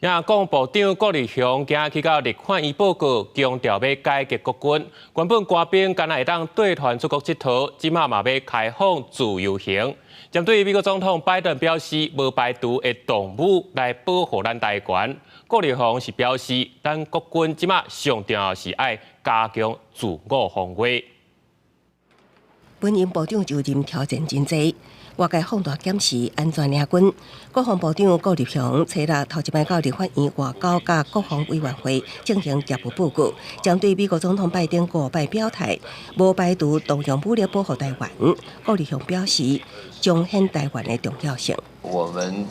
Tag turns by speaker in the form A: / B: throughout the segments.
A: 呀，国防部长郭立雄今日去到立法院报告，强调要改革国军。原本官兵敢若会当带团出国佚佗，即马嘛要开放自由行。针对美国总统拜登表示，无排除会动武来保护咱台湾，郭立雄是表示，咱国军即马上重要是爱加强自我防卫。
B: 本任部长就任挑战真多。外界放大检视安全领军，国防部长郭立雄初日头一摆到立法院外交甲国防委员会进行业务报告，针对美国总统拜登5摆表态，无排除动用武力保护台湾。郭立雄表示，彰显台湾的重要性。
C: 我们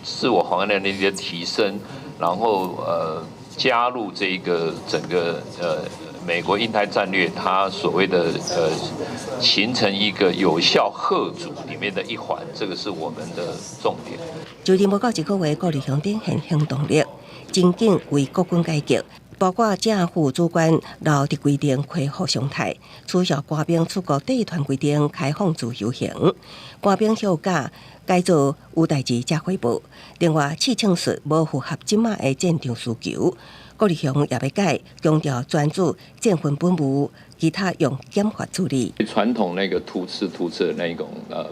C: 自我防卫能力的提升，然后加入这个整个美国印太战略，它所谓的形成一个有效嚇阻里面的一环，这个是我们的重点。
B: 就任不到1个月，郭立雄展现行动力，真紧为国军改革，包括正副主管留伫规定恢复常态，取消官兵出国带团规定，开放自由行，官兵休假改做有代志才汇报。另外，试枪术无符合即马的战场需求。郭立雄也要改，强调专注战分本务，其他用减法处理。
C: 传统那个突刺的那一种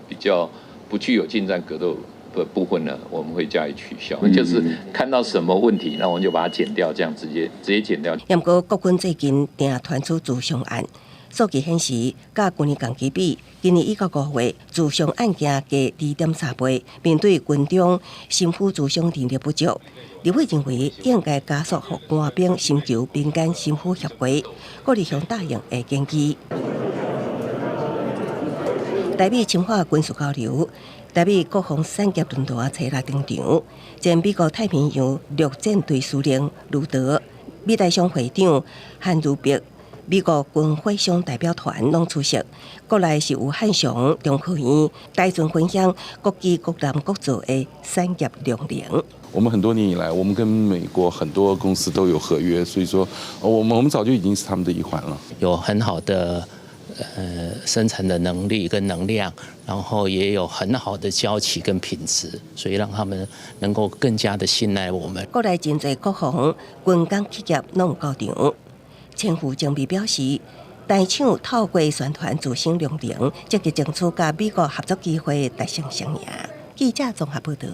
C: 比较不具有近战格斗的部分呢，我们会加以取消。就是看到什么问题，那我们就把它剪掉，这样直接剪掉。
B: 不过国军最近定传出自伤案，数据显示，甲去年同期比，今年1到5月自伤案件加2.3倍。面对军中心腹自伤能力不足，立委认为应该加速予官兵寻求民间心腹协会。郭立雄答应会建议。台美深化军事交流，台美国防产业论坛初日登场，前美国太平洋陆战队司令卢德、美台商会长韩如碧、美国军火商代表团拢出席。国内是有汉翔、中科院、台准分享国际国南国造的产业亮点。
D: 我们很多年以来，我们跟美国很多公司都有合约，所以说我们早就已经是他们的一环了。
E: 有很好的生产的能力跟能量，然后也有很好的交期跟品质，所以让他们能够更加的信赖我们。
B: 国内真侪国防军工企业拢有到场。前副总理表示，台厂透过宣传自身亮点，积极争取甲美国合作机会，达成双赢。记者综合报道。